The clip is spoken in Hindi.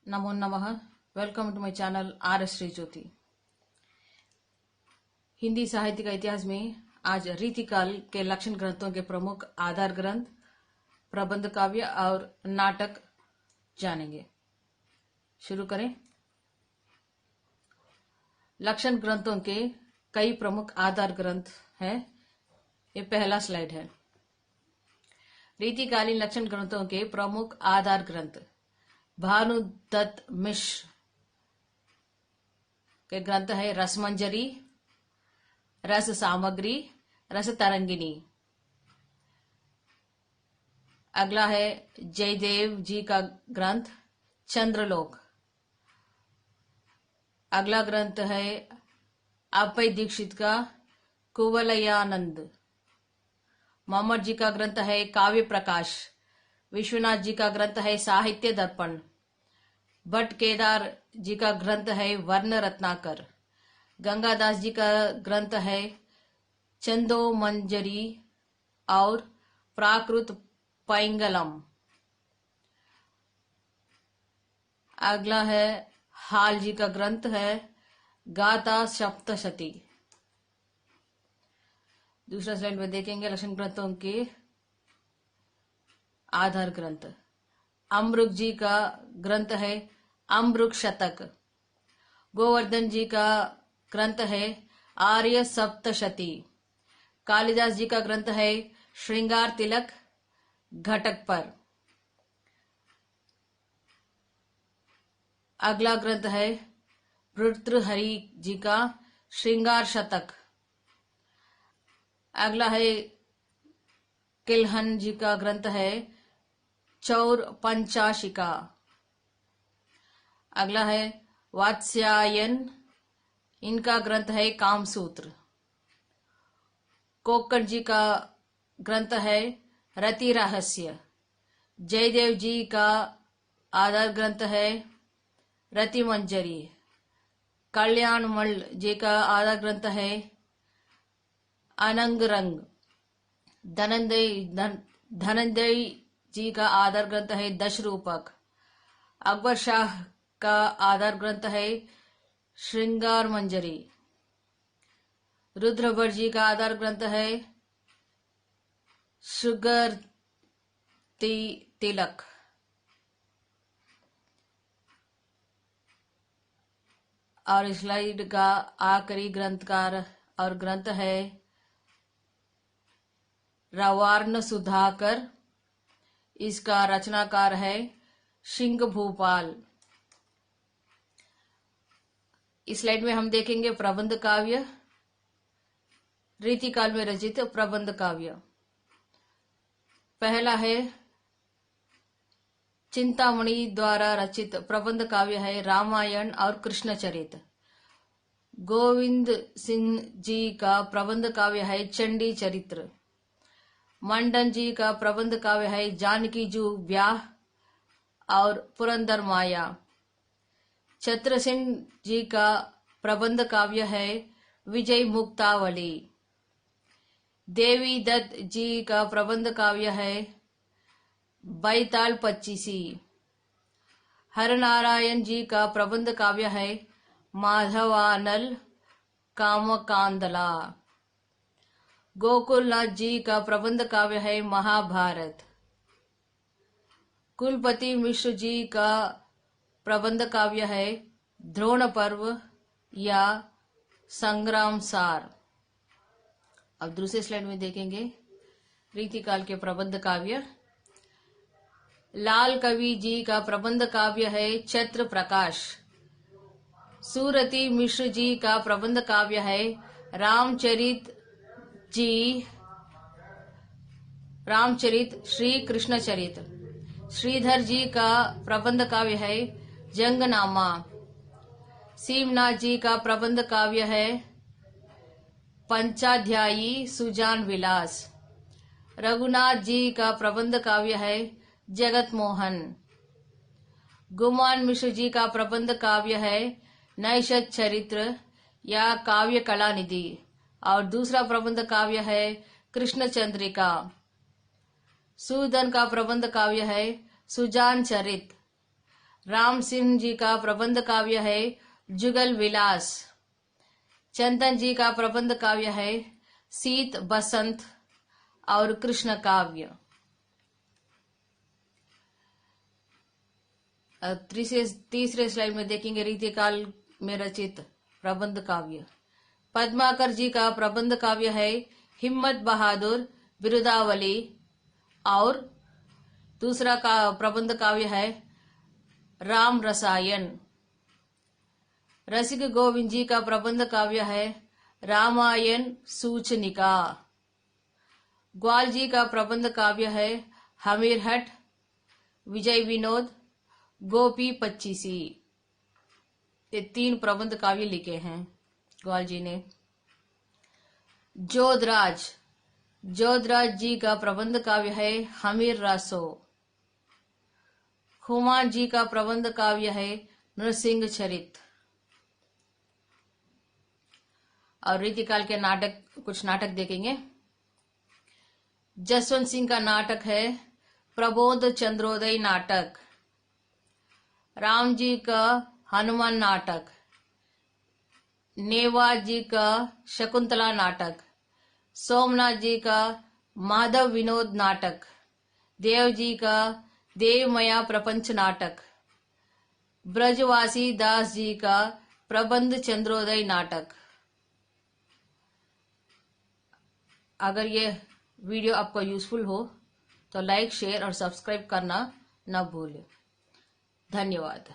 नमो नमः। Welcome to my channel R S. Shri Jyoti. Hindi साहित्य का इतिहास में आज रीतिकाल के लक्षण ग्रंथों के प्रमुख आधार ग्रंथ, प्रबंध काव्य और नाटक जानेंगे। शुरू करें। लक्षण ग्रंथों के कई प्रमुख आधार ग्रंथ हैं। ये पहला स्लाइड है। रीतिकालीन लक्षण ग्रंथों के प्रमुख आधार ग्रंथ भानुदत्त मिश्र के ग्रंथ है रसमंजरी, रस सामग्री, रस तरंगिनी। अगला है जयदेव जी का ग्रंथ चंद्रलोक। अगला ग्रंथ है अभय दीक्षित का कुवलयानंद। मोहम्मद जी का ग्रंथ है काव्य प्रकाश। विश्वनाथ जी का ग्रंथ है साहित्य दर्पण। भट्ट केदार जी का ग्रंथ है वर्ण रत्नाकर। गंगादास जी का ग्रंथ है चंदोमंजरी और प्राकृत पैंगलम। अगला है हाल जी का ग्रंथ है गाथा सप्तशती। दूसरा स्लाइड में देखेंगे लक्षण ग्रंथों के आधार ग्रंथ। अमरुक जी का ग्रंथ है अमरुक शतक। गोवर्धन जी का ग्रंथ है आर्य सप्तशती। कालिदास जी का ग्रंथ है श्रृंगार तिलक घटक पर। अगला ग्रंथ है भर्तृहरि जी का श्रृंगार शतक। अगला है किल्हन जी का ग्रंथ है चौर पंचाशिका। अगला है वात्स्यायन, इनका ग्रंथ है कामसूत्र। कोक्कण जी का ग्रंथ है रति रहस्य। जयदेव जी का आधार ग्रंथ है रति मंजरी। कल्याणमल जी का आधार ग्रंथ है अनंग रंग। धनंजय जी का आधार ग्रंथ है दश रूपक। अकबर शाह का आधार ग्रंथ है श्रृंगार मंजरी। रुद्रभट्ट जी का आधार ग्रंथ है शुगर तिलक। और स्लाइड का आखिरी ग्रंथकार और ग्रंथ है रवार्न सुधाकर। इसका रचनाकार है सिंह भूपाल। इस स्लाइड में हम देखेंगे प्रबंध काव्य। रीतिकाल में रचित प्रबंध काव्य पहला है चिंतामणि द्वारा रचित प्रबंध काव्य है रामायण और कृष्णचरित। गोविंद सिंह जी का प्रबंध काव्य है चंडी चरित्र। मंडन जी का प्रबंध काव्य है जानकी जू ब्याह और पुरंदर माया। छत्रसेन जी का प्रबंध काव्य है विजय मुक्तावली। देवी दत्त जी का प्रबंध काव्य है बैताल पच्चीसी। हरनारायण जी का प्रबंध काव्य है माधवानल कामकांदला। गोकुलनाथ जी का प्रबंध काव्य है महाभारत। कुलपति मिश्र जी का प्रबंध काव्य है द्रोण पर्व या संग्राम सार। अब दूसरे स्लाइड में देखेंगे रीतिकाल के प्रबंध काव्य। लाल कवि जी का प्रबंध काव्य है छत्र प्रकाश। सूरती मिश्र जी का प्रबंध काव्य है रामचरित श्री कृष्णचरित। श्रीधर जी का प्रबंध काव्य है जंगनामा। सीमनाथ जी का प्रबंध काव्य है पंचाध्यायी सुजान विलास। रघुनाथ जी का प्रबंध काव्य है जगत मोहन। गुमान मिश्र जी का प्रबंध काव्य है नैषध चरित्र या काव्य कलानिधि और दूसरा प्रबंध काव्य है कृष्ण चंद्रिका। सूदन का प्रबंध काव्य है सुजान चरित। राम सिंह जी का प्रबंध काव्य है जुगल विलास। चंदन जी का प्रबंध काव्य है शीत बसंत और कृष्ण काव्य। तीसरे स्लाइड में देखेंगे रीतिकाल में रचित प्रबंध काव्य। पद्माकर जी का प्रबंध काव्य है हिम्मत बहादुर बिरुदावली और दूसरा का प्रबंध काव्य है राम रसायन। रसिक गोविंद जी का प्रबंध काव्य है रामायण सूचनिका। ग्वाल जी का प्रबंध काव्य है हमीरहट। विजय विनोद गोपी पच्चीसी। ये 3 प्रबंध काव्य लिखे हैं ग्वाल जी ने। जोधराज जी का प्रबंध काव्य है हमीर रासो। खुमान जी का प्रबंध काव्य है नृसिंह चरित। और रीतिकाल के कुछ नाटक देखेंगे। जसवंत सिंह का नाटक है प्रबोध चंद्रोदय नाटक। राम जी का हनुमान नाटक। नेवा जी का शकुंतला नाटक। सोमनाथ जी का माधव विनोद नाटक। देव जी का देवमया प्रपंच नाटक। ब्रजवासी दास जी का प्रबंध चंद्रोदय नाटक। अगर ये वीडियो आपको यूजफुल हो तो लाइक शेयर और सब्सक्राइब करना न भूलें। धन्यवाद।